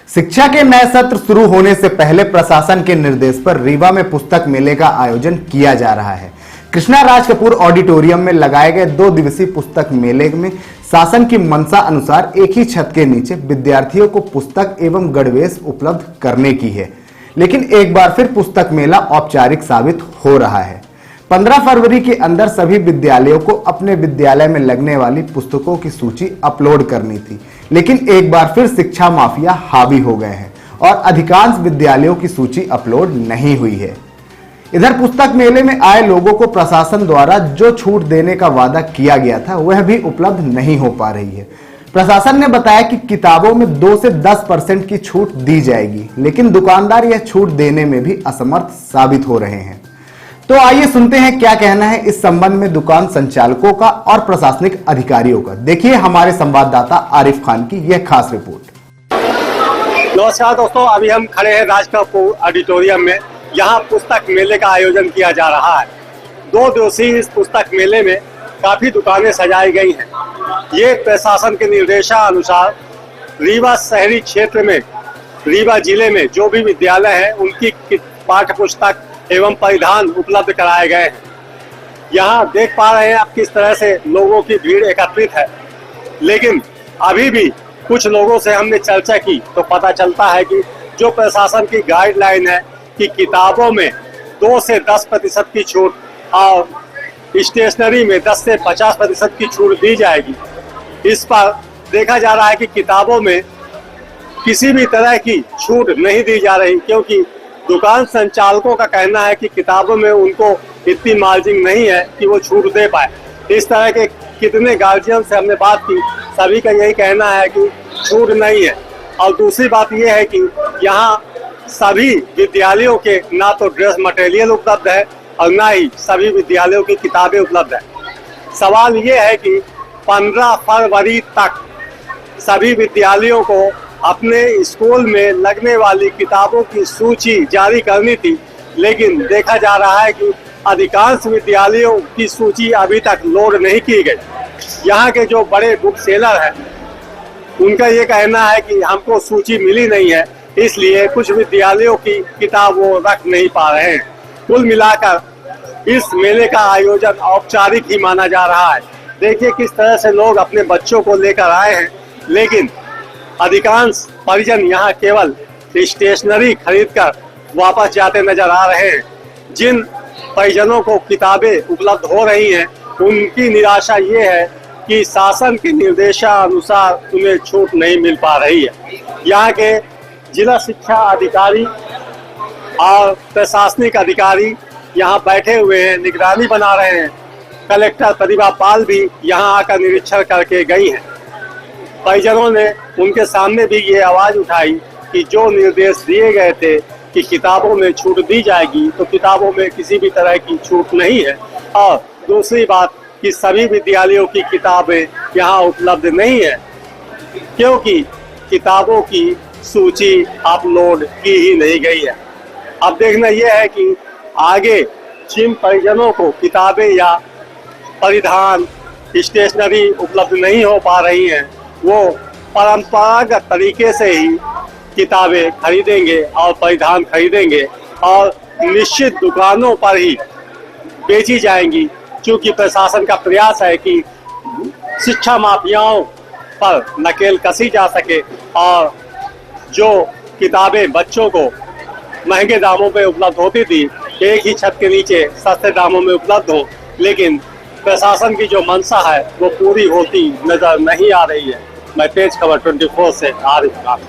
शिक्षा के नए सत्र शुरू होने से पहले प्रशासन के निर्देश पर रीवा में पुस्तक मेले का आयोजन किया जा रहा है। कृष्णा राज कपूर ऑडिटोरियम में लगाए गए 2 दिवसीय पुस्तक मेले में शासन की मंशा अनुसार एक ही छत के नीचे विद्यार्थियों को पुस्तक एवं गणवेश उपलब्ध करने की है, लेकिन एक बार फिर पुस्तक मेला औपचारिक साबित हो रहा है। 15 फरवरी के अंदर सभी विद्यालयों को अपने विद्यालय में लगने वाली पुस्तकों की सूची अपलोड करनी थी, लेकिन एक बार फिर शिक्षा माफिया हावी हो गए हैं और अधिकांश विद्यालयों की सूची अपलोड नहीं हुई है। इधर पुस्तक मेले में आए लोगों को प्रशासन द्वारा जो छूट देने का वादा किया गया था वह भी उपलब्ध नहीं हो पा रही है। प्रशासन ने बताया कि किताबों में 2 से 10% की छूट दी जाएगी, लेकिन दुकानदार यह छूट देने में भी असमर्थ साबित हो रहे हैं। तो आइए सुनते हैं क्या कहना है इस संबंध में दुकान संचालकों का और प्रशासनिक अधिकारियों का। देखिए हमारे संवाददाता आरिफ खान की यह खास रिपोर्ट। नमस्कार दोस्तों, अभी हम खड़े हैं राज कपूर ऑडिटोरियम में। यहाँ पुस्तक मेले का आयोजन किया जा रहा है। 2 दिवसीय इस पुस्तक मेले में काफी दुकानें सजाई गई हैं। ये प्रशासन के निर्देशानुसार रीवा शहरी क्षेत्र में, रीवा जिले में जो भी विद्यालय है उनकी पाठ्य पुस्तक एवं परिधान उपलब्ध कराए गए हैं। यहाँ देख पा रहे हैं आप किस तरह से लोगों की भीड़ एकत्रित है, लेकिन अभी भी कुछ लोगों से हमने चर्चा की तो पता चलता है कि जो प्रशासन की गाइडलाइन है कि किताबों में 2 से 10% की छूट और स्टेशनरी में 10 से 50% की छूट दी जाएगी। इस पर देखा जा रहा है कि किताबों में किसी भी तरह की छूट नहीं दी जा रही, क्योंकि दुकान संचालकों का कहना है कि किताबों में उनको इतनी मार्जिन नहीं है कि वो छूट दे पाए। इस तरह के कितने गार्जियन से हमने बात की, सभी का यही कहना है कि छूट नहीं है। और दूसरी बात यह है कि यहाँ सभी विद्यालयों के ना तो ड्रेस मटेरियल उपलब्ध है और ना ही सभी विद्यालयों की किताबें उपलब्ध है। सवाल ये है कि 15 फरवरी तक सभी विद्यालयों को अपने स्कूल में लगने वाली किताबों की सूची जारी करनी थी, लेकिन देखा जा रहा है कि अधिकांश विद्यालयों की सूची अभी तक लोड नहीं की गई। यहाँ के जो बड़े बुक सेलर हैं उनका ये कहना है कि हमको सूची मिली नहीं है, इसलिए कुछ विद्यालयों की किताब वो रख नहीं पा रहे हैं। कुल मिलाकर इस मेले का आयोजन औपचारिक ही माना जा रहा है। देखिए किस तरह से लोग अपने बच्चों को लेकर आए हैं, लेकिन अधिकांश परिजन यहाँ केवल स्टेशनरी खरीदकर वापस जाते नजर आ रहे हैं। जिन परिजनों को किताबें उपलब्ध हो रही हैं उनकी निराशा ये है कि शासन के निर्देशानुसार उन्हें छूट नहीं मिल पा रही है। यहाँ के जिला शिक्षा अधिकारी और प्रशासनिक अधिकारी यहाँ बैठे हुए हैं, निगरानी बना रहे हैं। कलेक्टर प्रतिभा पाल भी यहाँ आकर निरीक्षण करके गई हैं। परिजनों ने उनके सामने भी ये आवाज उठाई कि जो निर्देश दिए गए थे कि किताबों में छूट दी जाएगी, तो किताबों में किसी भी तरह की छूट नहीं है। और दूसरी बात कि सभी विद्यालयों की किताबें यहाँ उपलब्ध नहीं है, क्योंकि किताबों की सूची अपलोड की ही नहीं गई है। अब देखना यह है कि आगे जिन परिजनों को किताबें या परिधान स्टेशनरी उपलब्ध नहीं हो पा रही हैं, वो परंपरागत तरीके से ही किताबें खरीदेंगे और परिधान खरीदेंगे और निश्चित दुकानों पर ही बेची जाएंगी, क्योंकि प्रशासन का प्रयास है कि शिक्षा माफियाओं पर नकेल कसी जा सके और जो किताबें बच्चों को महंगे दामों पे उपलब्ध होती थी एक ही छत के नीचे सस्ते दामों में उपलब्ध हो, लेकिन प्रशासन की जो मंशा है वो पूरी होती नजर नहीं आ रही है। मैं तेज खबर 24 से आरिफ खान।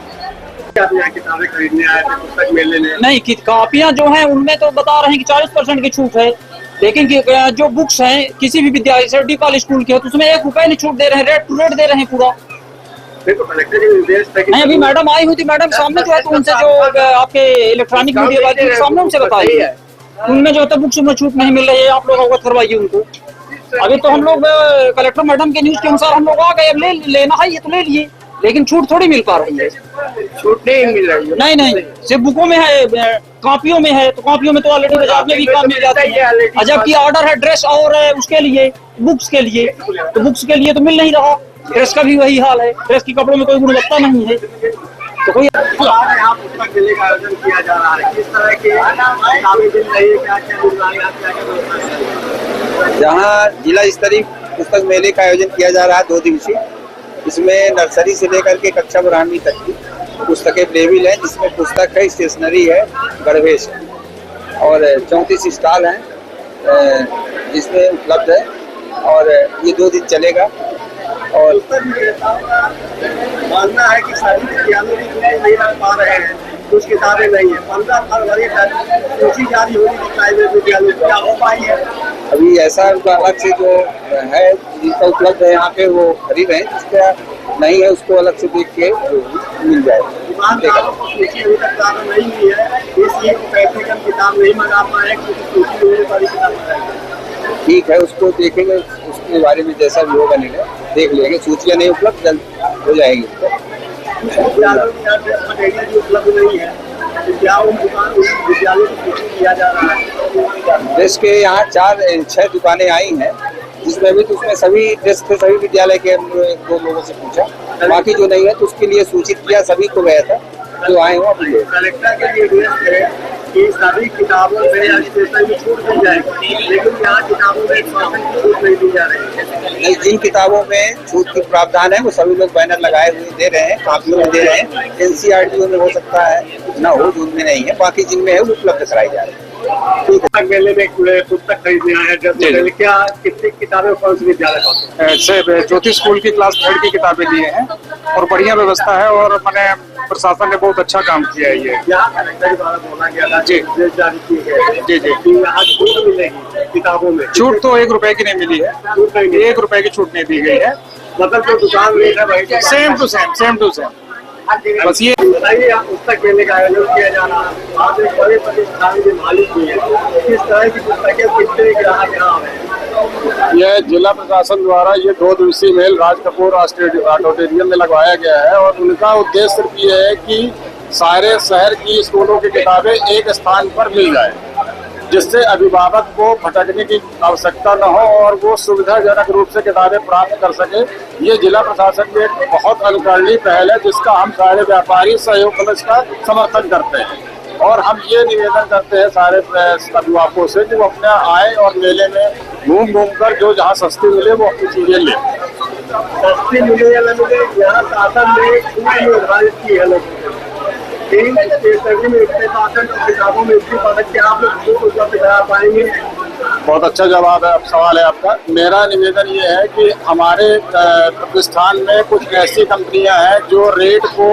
आप यहाँ किताबें खरीदने आए थे पुस्तक मेले में? नहीं, कॉपियाँ जो हैं उनमें तो बता रहे हैं कि 40% की छूट है, लेकिन जो बुक्स हैं किसी भी विद्यालय से डीपाल स्कूल के हो तो उसमें 1 रुपए नहीं छूट दे रहे हैं, रेट टू रेट दे रहे हैं पूरा। तो कलेक्टर के निर्देश था कि नहीं, अभी मैडम आई हुई थी, मैडम सामने जो है तो उनसे जो आपके इलेक्ट्रॉनिक मीडिया वाले सामने उनसे बताइए, उनमें जो है बुक्स में छूट नहीं मिल रही है, आप लोग अवगत करवाइए उनको। अभी तो हम लोग कलेक्टर मैडम के न्यूज के अनुसार हम लोग आ गए, अब लेना है ये तो ले लिए, लेकिन छूट थोड़ी मिल पा रही है। छूट नहीं मिल रही है? नहीं, सिर्फ बुकों में है, कॉपियों में है, तो कॉपियों में तो ऑलरेडी बाजार में भी काम मिल जाता है। जबकि ऑर्डर है ड्रेस और उसके लिए बुक्स के लिए, तो बुक्स के लिए तो मिल नहीं रहा। ड्रेस का भी वही हाल है, ड्रेस की कपड़ों में कोई गुणवत्ता नहीं है। तो कोई हमारे यहाँ पुस्तक मेले का आयोजन किया जा रहा है, किस तरह के किताबें मिल रही है, क्या क्या मिल रहा है, क्या क्या व्यवस्था है? जहाँ जिला स्तरीय पुस्तक मेले का आयोजन किया जा रहा है 2 दिवसीय। इसमें नर्सरी से लेकर के कक्षा 12वीं तक की पुस्तकें अवेलेबल हैं, जिसमें पुस्तक है, स्टेशनरी है, गणवेश है और 34 स्टॉल हैं जिसमें उपलब्ध है और ये 2 दिन चलेगा। और मानना है कि सभी विद्यालयों की सूची नहीं रख पा रहे हैं, कुछ किताबें नहीं है। 15 फरवरी तक सूची जारी होगी कि प्राइवेट विद्यालय क्या हो पाई है? अभी ऐसा अलग से जो है जिसका उपलब्ध है यहाँ पे वो खरीद रहे हैं, जिसका नहीं है उसको अलग से देख के मिल जाएगा। दुकानदारों को सूची अभी तक ज्यादा नहीं मिली है, इसलिए वो पैसे कम किताब नहीं मंगा पाए, क्योंकि सूची होने वाली किताब मंगाई। ठीक है, उसको देखेंगे, उसके बारे में जैसा भी होगा निर्णय देख लेंगे। सूचियाँ नहीं उपलब्ध, जल्द हो जाएगी। विद्यालयों में यहाँ ड्रेस मटेरियल भी उपलब्ध नहीं है, तो क्या उन दुकान विद्यालयों को सूची किया जा रहा है? ड्रेस के यहाँ 4-6 दुकानें आई हैं, जिसमें भी तो उसमें सभी ड्रेस थे, सभी विद्यालय के 2 लोगों से पूछा, बाकी जो नहीं है तो उसके लिए सूचित किया, सभी को गया था जो आए हो अपने। कलेक्टर के लिए निर्देश है कि सभी किताबों में या स्टेशनरी में छूट दी जाएगी, लेकिन यहाँ किताबों में 1% की छूट नहीं दी जा रही है। नहीं, जिन किताबों में छूट की प्रावधान है वो सभी लोग बैनर लगाए हुए दे रहे हैं, कापियों में दे रहे हैं। NCERT में हो सकता है ना हो, जो उनमें नहीं है, बाकी जिनमें है वो उपलब्ध कराई जा रही है। पुस्तक मेले में पुस्तक खरीदने आए हैं, क्या कितनी किताबें कौन सी विद्यालय का? ज्योति स्कूल की क्लास 3 की किताबें लिए हैं और बढ़िया व्यवस्था है और मैंने प्रशासन ने बहुत अच्छा काम किया है। ये यहाँ कलेक्टर द्वारा बोला गया था जी। निर्देश जारी किए गए जी जी कि यहाँ छूट मिलेगी किताबों में। छूट तो 1 रुपए की नहीं मिली है, 1 रुपए की छूट नहीं दी गई है। मतलब जो दुकान रेट है वही सेम टू सेम। बस ये बताइए, यहाँ पुस्तक मेले का आयोजन किया जा रहा है, आप एक बड़े प्रतिष्ठान के मालिक भी है, किस तरह की पुस्तकें कितने ग्राहक यहाँ है? यह जिला प्रशासन द्वारा ये 2 दिवसीय मेल राज कपूर ऑडिटोरियम में लगवाया गया है और उनका उद्देश्य सिर्फ ये है कि सारे शहर की स्कूलों की किताबें एक स्थान पर मिल जाए, जिससे अभिभावक को भटकने की आवश्यकता न हो और वो सुविधाजनक रूप से किताबें प्राप्त कर सके। ये जिला प्रशासन की एक बहुत अनुकरणीय पहल है, जिसका हम सारे व्यापारी सहयोग में इसका समर्थन करते हैं और हम ये निवेदन करते हैं सारे अभिभावकों से कि वो अपना आए और मेले में घूम कर जो जहाँ सस्ती मिले वो अपनी चीजें लें। सस्ती मिले या न मिले, यहाँ शासन ने छूट निर्धारित की है लोगों को। स्टेशनरी में 1% और किताबों में 80%, क्या आप लोग छूट उपलब्ध करा पाएंगे? बहुत अच्छा जवाब है, सवाल है आपका। मेरा निवेदन ये है कि हमारे प्रतिष्ठान में कुछ ऐसी कंपनियां हैं जो रेट को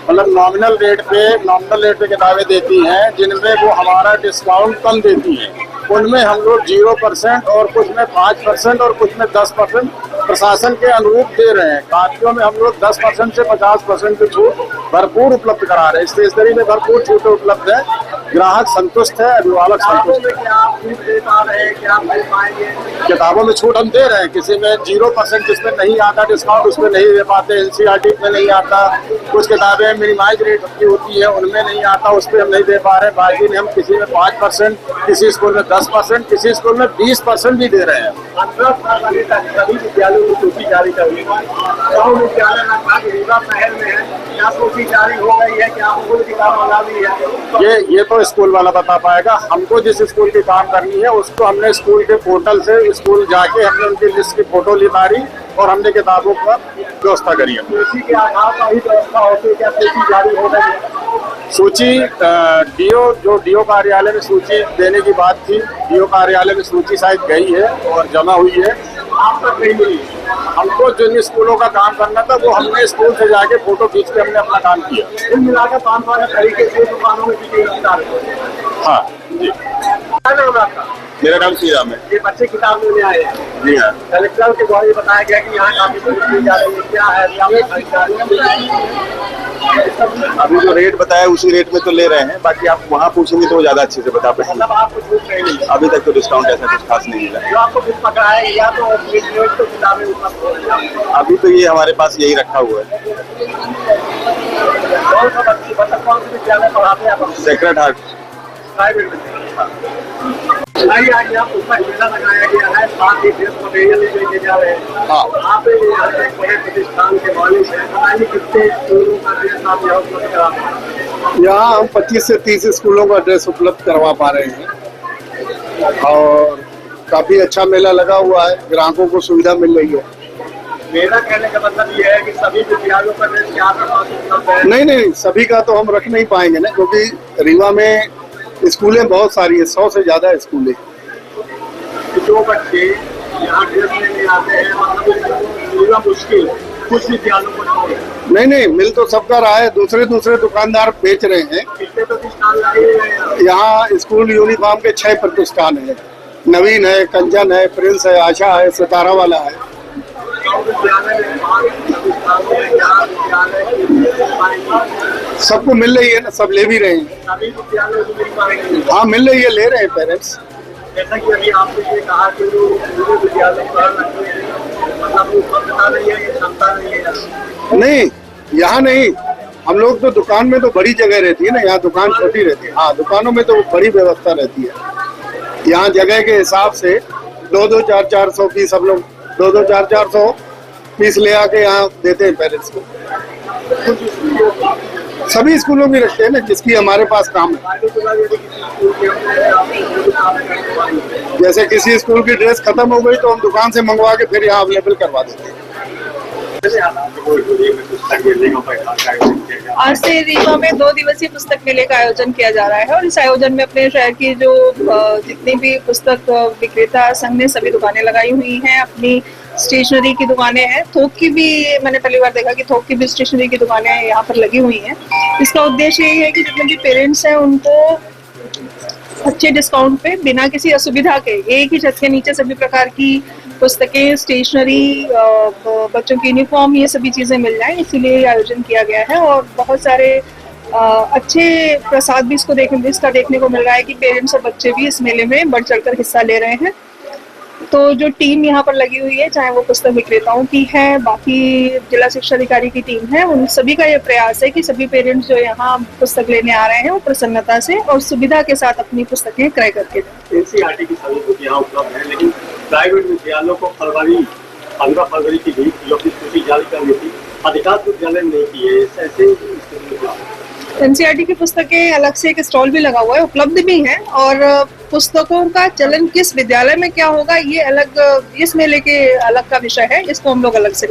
मतलब नॉमिनल रेट पे किताबें देती हैं, जिनमें वो हमारा डिस्काउंट कम देती हैं। उनमें हम लोग 0% और कुछ में 5% और कुछ में 10% प्रशासन के अनुरूप दे रहे हैं। कापियों में हम लोग 10% से 50% की छूट भरपूर उपलब्ध करा रहे हैं। स्टेशनरी में भरपूर छूट उपलब्ध है, ग्राहक संतुष्ट है, अभिभावक संतुष्ट है। क्या आप छूट दे पा रहे हैं, क्या मिल पाएंगे? किताबों में छूट हम दे रहे हैं, किसी में 0% जिसमें नहीं आता डिस्काउंट उसमें नहीं दे पाते। NCERT में नहीं आता, कुछ किताबें मिनिमाइज रेट की होती है उनमें नहीं आता, उस पर हम नहीं दे पा रहे। बाकी में हम किसी में 5%, किसी स्कूल में 10%, किसी स्कूल में 20% भी दे रहे हैं। 15 फरवरी तक सभी विद्यालयों की सूची जारी करेंगे। सब विद्यालय लगभग रीवा शहर में है, क्या सूची जारी हो गई है, क्या आपको किताब मंगा दी है? ये तो स्कूल वाला बता पाएगा। हमको जिस स्कूल की काम करनी है उसको हमने स्कूल के पोर्टल से स्कूल जाके हमने उनकी लिस्ट की फोटो निकाली और हमने किताबों का व्यवस्था करी है। सूची के आधार पर ही व्यवस्था होती है, क्या सूची जारी हो गई है? सूची डीओ कार्यालय में सूची देने की बात थी, डीओ कार्यालय में सूची शायद गई है और जमा हुई है। आप तक नहीं मिली? हमको जिन स्कूलों का काम करना था वो हमने स्कूल से जाके फोटो खींच के हमने अपना काम किया। कुल मिलाकर 5 तरीके से दुकानों में बिकी किताबें। हाँ जी। क्या नाम है आपका? मेरा नाम श्री राम है। ये बच्चे किताब लेने आए हैं। जी हाँ। कलेक्टर के द्वारा ये बताया गया कि यहाँ काफी छूट दी जा रही है, क्या है? अभी जो रेट बताया उसी रेट में तो ले रहे हैं, बाकी आप वहाँ पूछेंगे तो वो ज्यादा अच्छे से बता पाएंगे। मतलब आपको छूट नहीं मिली? अभी तक तो डिस्काउंट ऐसा कुछ खास नहीं मिला। जो आपको बिल पकड़ा है या तो रेट तो किताबें उपलब्ध हो रही हैं। अभी तो ये हमारे पास यही रखा हुआ है, कौन सा बच्चे मतलब कौन से विद्यालय पढ़ाते हैं आप? Sacred heart. प्राइवेट में। भाई आज यहाँ पुस्तक मेला लगाया गया है, साथ ही ड्रेस मटेरियल लेके जा रहे हैं। हाँ। आप एक बड़े प्रतिष्ठान के मालिक हैं, बताइए कितने स्कूलों का ड्रेस आप यहाँ उपलब्ध करा पा रहे हैं? यहाँ हम 25 से 30 स्कूलों का ड्रेस उपलब्ध करवा पा रहे हैं और काफी अच्छा मेला लगा हुआ है, ग्राहकों को सुविधा मिल रही है। मेरा कहने का मतलब ये है कि सभी विद्यालयों का ड्रेस क्या उपलब्ध है? नहीं, सभी का तो हम रख नहीं पाएंगे ना, क्योंकि रीवा में स्कूलें बहुत सारी है, 100 से ज्यादा स्कूलें। जो बच्चे यहाँ ड्रेस लेने आते हैं, मतलब मुश्किल कुछ विद्यालयों को छोड़। नहीं, मिल तो सबका रहा है, दूसरे दुकानदार बेच रहे हैं। कितने प्रतिष्ठान लगे हुए हैं यहाँ स्कूल यूनिफॉर्म के 6 प्रतिष्ठान है, नवीन है, कंचन है, प्रिंस है, आशा है, सितारा वाला है। सबको मिल रही है ना, सब ले भी रहे हैं। सभी विद्यालयों को मिल पाएंगे। हाँ, मिल रही है, ले रहे हैं पेरेंट्स। जैसा कि अभी आपने ये कहा कि जो पूरे विद्यालय पर मतलब उपलब्धता नहीं है, ये क्षमता नहीं है। नहीं, यहाँ नहीं, हम लोग तो दुकान में तो बड़ी जगह रहती है ना, यहाँ दुकान छोटी रहती है। हाँ, दुकानों में तो बड़ी व्यवस्था रहती है। यहाँ जगह के हिसाब से 2-2, 4-400 पीस हम लोग 2-2, 4-400 पीस ले आके यहाँ देते हैं पेरेंट्स को। सभी स्कूलों की रखते हैं ना, जिसकी हमारे पास काम है। जैसे किसी स्कूल की ड्रेस खत्म हो गई तो हम दुकान से मंगवा के फिर यहाँ अवेलेबल करवा देते हैं। आज से रीवा में 2 दिवसीय पुस्तक मेले का आयोजन किया जा रहा है और इस आयोजन में अपने शहर की जो जितनी भी पुस्तक विक्रेता संघ ने सभी दुकानें लगाई हुई हैं, अपनी स्टेशनरी की दुकानें हैं, थोक की भी मैंने पहली बार देखा कि थोक की भी स्टेशनरी की दुकानें यहाँ पर लगी हुई हैं। इसका उद्देश्य यही है कि जितने भी पेरेंट्स हैं उनको अच्छे डिस्काउंट पे बिना किसी असुविधा के एक ही छत के नीचे सभी प्रकार की पुस्तकें, स्टेशनरी, बच्चों की यूनिफॉर्म, ये सभी चीजें मिल जाएं, इसीलिए ये आयोजन किया गया है। और बहुत सारे अच्छे प्रसाद भी इसका देखने को मिल रहा है कि पेरेंट्स और बच्चे भी इस मेले में बढ़ चढ़कर हिस्सा ले रहे हैं। तो जो टीम यहाँ पर लगी हुई है, चाहे वो पुस्तक विक्रेताओं की है, बाकी जिला शिक्षा अधिकारी की टीम है, उन सभी का ये प्रयास है कि सभी पेरेंट्स जो यहाँ पुस्तक लेने आ रहे हैं वो प्रसन्नता से और सुविधा के साथ अपनी पुस्तकें क्रय करके जाएं। एनसीईआरटी की सभी बुक यहाँ उपलब्ध है, लेकिन प्राइवेट विद्यालयों को 15 फरवरी की भी सूची जारी करनी थी, अधिकांश विद्यालय नहीं किए। ऐसे एनसीईआरटी की पुस्तकें अलग से एक स्टॉल भी लगा हुआ है, उपलब्ध भी हैं, और पुस्तकों का चलन किस विद्यालय में क्या होगा ये अलग, इस मेले के अलग का विषय है, इसको हम लोग अलग से